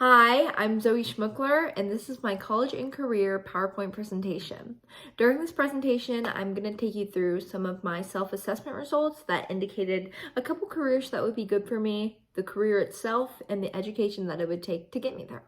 Hi, I'm Zoe Schmuckler, and this is my college and career PowerPoint presentation. During this presentation, I'm going to take you through some of my self-assessment results that indicated a couple careers that would be good for me, the career itself, and the education that it would take to get me there.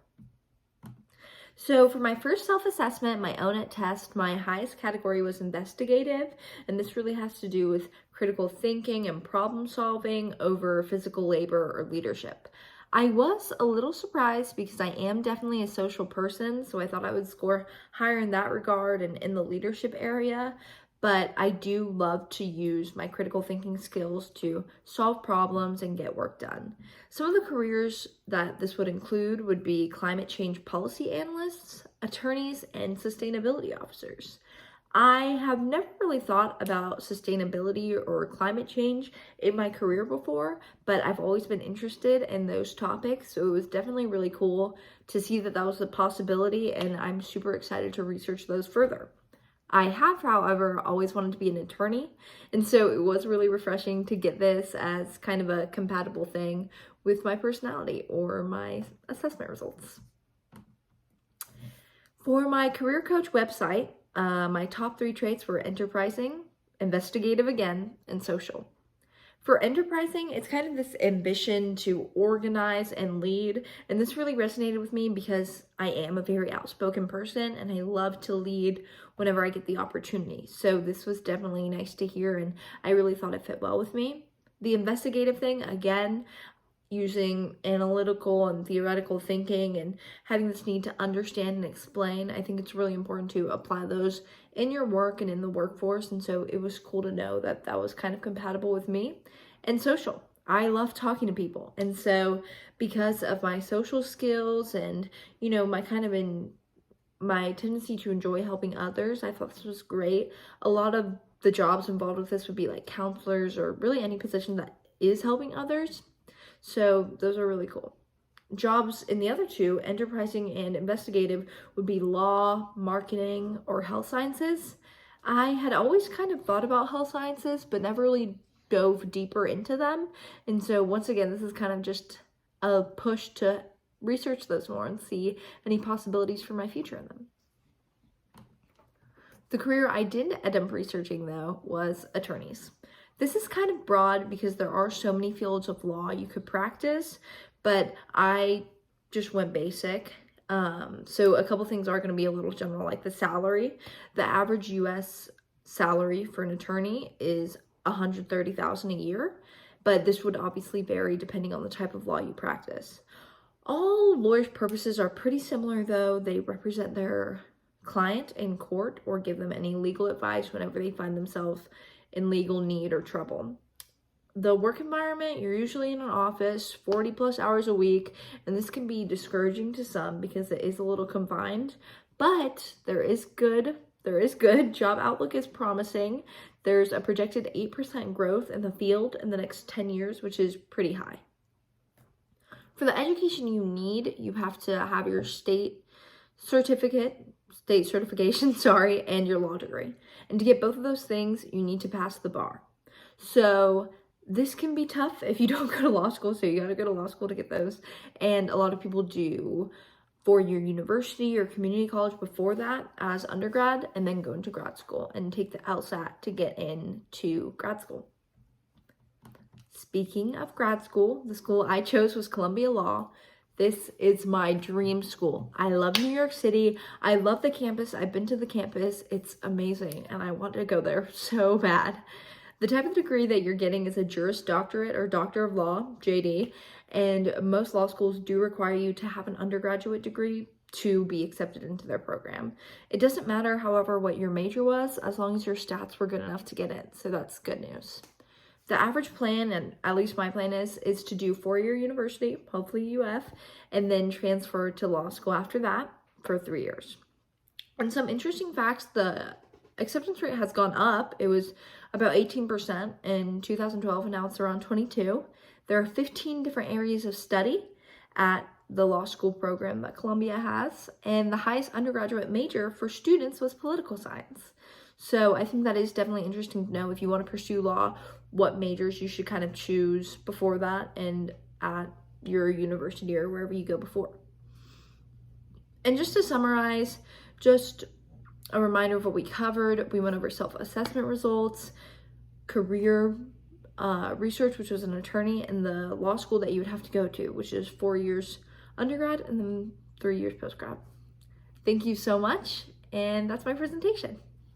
So for my first self-assessment, my ONET test, my highest category was investigative, and this really has to do with critical thinking and problem solving over physical labor or leadership. I was a little surprised because I am definitely a social person, so I thought I would score higher in that regard and in the leadership area, but I do love to use my critical thinking skills to solve problems and get work done. Some of the careers that this would include would be climate change policy analysts, attorneys, and sustainability officers. I have never really thought about sustainability or climate change in my career before, but I've always been interested in those topics, so it was definitely really cool to see that that was a possibility, and I'm super excited to research those further. I have, however, always wanted to be an attorney, and so it was really refreshing to get this as kind of a compatible thing with my personality or my assessment results. For my career coach website, my top 3 traits were enterprising, investigative again, and social. For enterprising, it's kind of this ambition to organize and lead, and this really resonated with me because I am a very outspoken person and I love to lead whenever I get the opportunity. So this was definitely nice to hear, and I really thought it fit well with me. The investigative thing, again, using analytical and theoretical thinking and having this need to understand and explain, I think it's really important to apply those in your work and in the workforce, and so it was cool to know that that was kind of compatible with me. And social. I love talking to people, and so because of my social skills and, my tendency to enjoy helping others, I thought this was great. A lot of the jobs involved with this would be like counselors or really any position that is helping others. So those are really cool. Jobs in the other two, enterprising and investigative, would be law, marketing, or health sciences. I had always kind of thought about health sciences, but never really dove deeper into them. And so once again, this is kind of just a push to research those more and see any possibilities for my future in them. The career I did end up researching, though, was attorneys. This is kind of broad because there are so many fields of law you could practice, but I just went basic. So a couple things are going to be a little general, like the salary. The average U.S. salary for an attorney is $130,000 a year, but this would obviously vary depending on the type of law you practice. All lawyers' purposes are pretty similar, though. They represent their client in court or give them any legal advice whenever they find themselves in legal need or trouble. The work environment, you're usually in an office 40 plus hours a week, and this can be discouraging to some because it is a little confined, but there is good. Job outlook is promising. There's a projected 8% growth in the field in the next 10 years, which is pretty high. For the education you need, you have to have your state certification, and your law degree. And to get both of those things, you need to pass the bar. So this can be tough if you don't go to law school, so you gotta go to law school to get those. And a lot of people do 4-year university or community college before that as undergrad, and then go into grad school and take the LSAT to get into grad school. Speaking of grad school, the school I chose was Columbia Law. This is my dream school. I love New York City. I love the campus. I've been to the campus. It's amazing, and I want to go there so bad. The type of degree that you're getting is a Juris Doctorate or Doctor of Law, JD, and most law schools do require you to have an undergraduate degree to be accepted into their program. It doesn't matter, however, what your major was, as long as your stats were good enough to get in, so that's good news. The average plan, and at least my plan is to do 4-year university, hopefully UF, and then transfer to law school after that for 3 years. And some interesting facts, the acceptance rate has gone up. It was about 18% in 2012, and now it's around 22%. There are 15 different areas of study at the law school program that Columbia has, and the highest undergraduate major for students was political science. So I think that is definitely interesting to know if you want to pursue law, what majors you should kind of choose before that and at your university or wherever you go before. And just to summarize, just a reminder of what we covered. We went over self-assessment results, career research, which was an attorney, and the law school that you would have to go to, which is 4 years undergrad and then 3 years postgrad. Thank you so much, and that's my presentation.